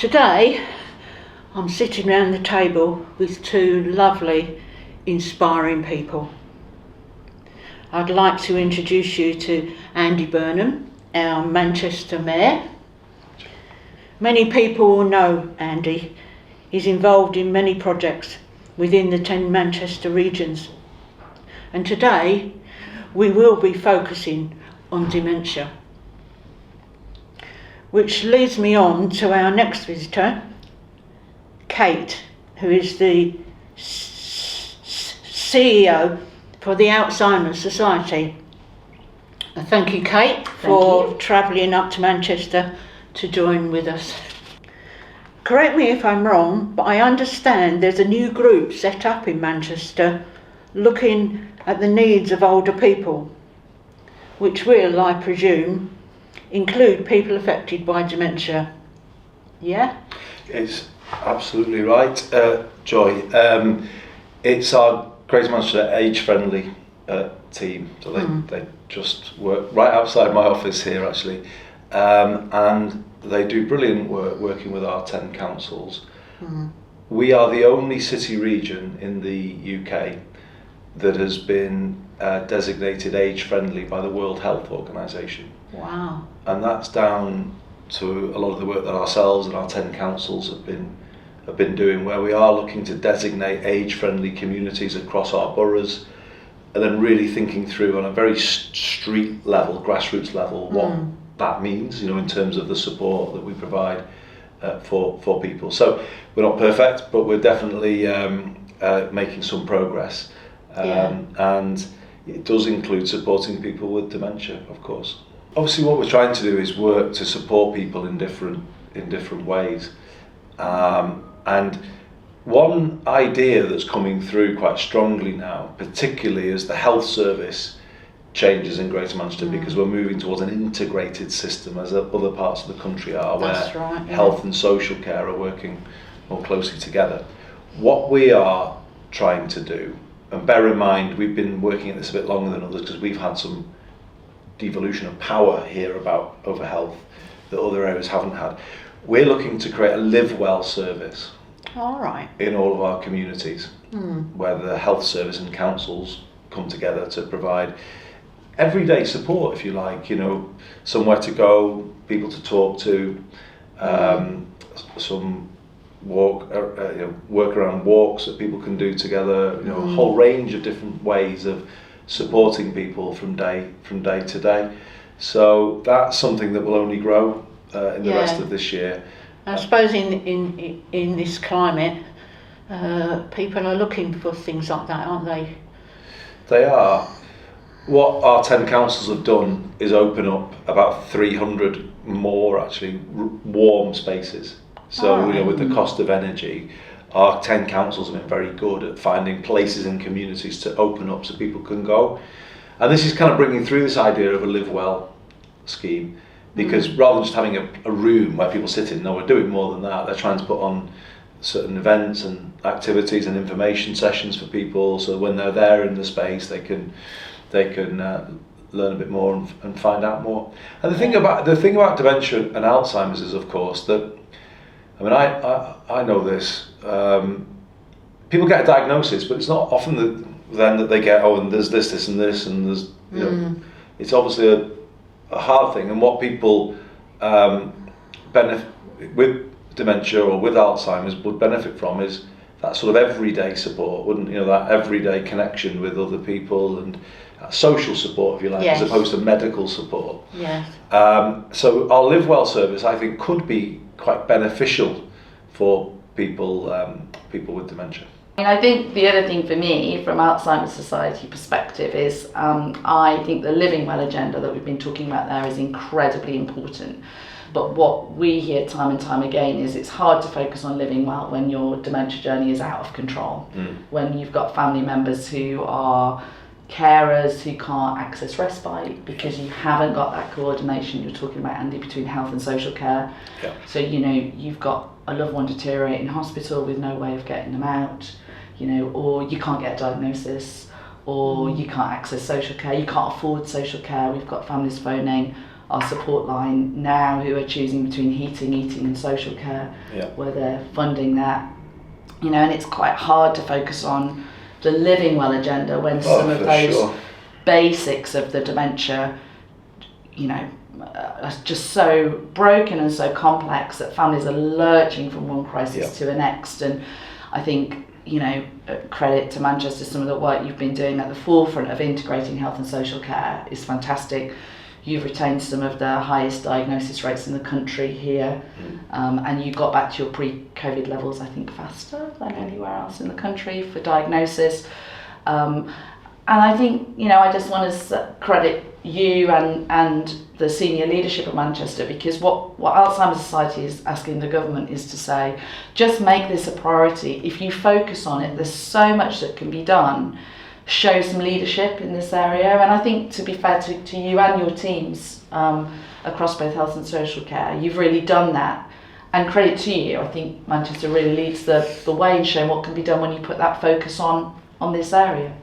Today I'm sitting round the table with two lovely, inspiring people. I'd like to introduce you to Andy Burnham, our Manchester Mayor. Many people will know Andy. He's involved in many projects within the 10 Manchester regions. And today we will be focusing on dementia. Which leads me on to our next visitor, Kate, who is the CEO for the Alzheimer Society. Thank you, Kate, for travelling up to Manchester to join with us. Correct me if I'm wrong, but I understand there's a new group set up in Manchester looking at the needs of older people, which will, I presume, include people affected by dementia. Yeah? It's absolutely right, Joy. It's our Greater Manchester age-friendly team. So they just work right outside my office here, actually. And they do brilliant work working with our 10 councils. We are the only city region in the UK that has been designated age-friendly by the World Health Organization. Wow. And that's down to a lot of the work that ourselves and our 10 councils have been doing, where we are looking to designate age-friendly communities across our boroughs, and then really thinking through on a very street level, grassroots level, what that means, in terms of the support that we provide for people. So we're not perfect, but we're definitely making some progress. And it does include supporting people with dementia, of course. Obviously, what we're trying to do is work to support people in different ways. And one idea that's coming through quite strongly now, particularly as the health service changes in Greater Manchester, because we're moving towards an integrated system, as other parts of the country are, where health and social care are working more closely together. What we are trying to do, and bear in mind we've been working at this a bit longer than others because we've had some devolution of power here over health that other areas haven't had. We're looking to create a live well service in all of our communities, where the health service and councils come together to provide everyday support, if you like, somewhere to go, people to talk to, some work around walks that people can do together, a whole range of different ways of supporting people from day to day. So that's something that will only grow in the rest of this year. I suppose in this climate, people are looking for things like that, aren't they? They are. What our 10 councils have done is open up about 300 more actually warm spaces. So with the cost of energy, our 10 councils have been very good at finding places in communities to open up so people can go. And this is kind of bringing through this idea of a live well scheme, because rather than just having a room where people sit in, no, we're doing more than that. They're trying to put on certain events and activities and information sessions for people, so when they're there in the space they can learn a bit more and find out more. And the thing about dementia and Alzheimer's is, of course, that I know this. People get a diagnosis, but it's not often that they get, and there's this and this, and there's it's obviously a hard thing. And what people benefit with dementia or with Alzheimer's would benefit from is that sort of everyday support, that everyday connection with other people and social support, if you like, as opposed to medical support. So our Live Well service, I think, could be quite beneficial for people with dementia. I think the other thing for me, from Alzheimer's Society perspective, is I think the Living Well agenda that we've been talking about there is incredibly important. But what we hear time and time again is it's hard to focus on living well when your dementia journey is out of control. When you've got family members who are carers who can't access respite because you haven't got that coordination you're talking about, Andy, between health and social care. So you've got a loved one deteriorate in hospital with no way of getting them out, or you can't get a diagnosis, or you can't access social care, you can't afford social care. We've got families phoning our support line now who are choosing between heating, eating and social care, Yeah. where they're funding that. You know, and it's quite hard to focus on the living well agenda when some of for those sure. basics of the dementia, you know, are just so broken and so complex that families are lurching from one crisis Yeah. to the next. And I think, you know, credit to Manchester, some of the work you've been doing at the forefront of integrating health and social care is fantastic. You've retained some of the highest diagnosis rates in the country here, and you got back to your pre-COVID levels, I think, faster than anywhere else in the country for diagnosis. And I think, you know, I just want to credit you and the senior leadership of Manchester, because what Alzheimer Society is asking the government is to say, just make this a priority. If you focus on it, there's so much that can be done. Show some leadership in this area, and I think, to be fair to you and your teams across both health and social care, you've really done that, and credit to you. I think Manchester really leads the way in showing what can be done when you put that focus on this area.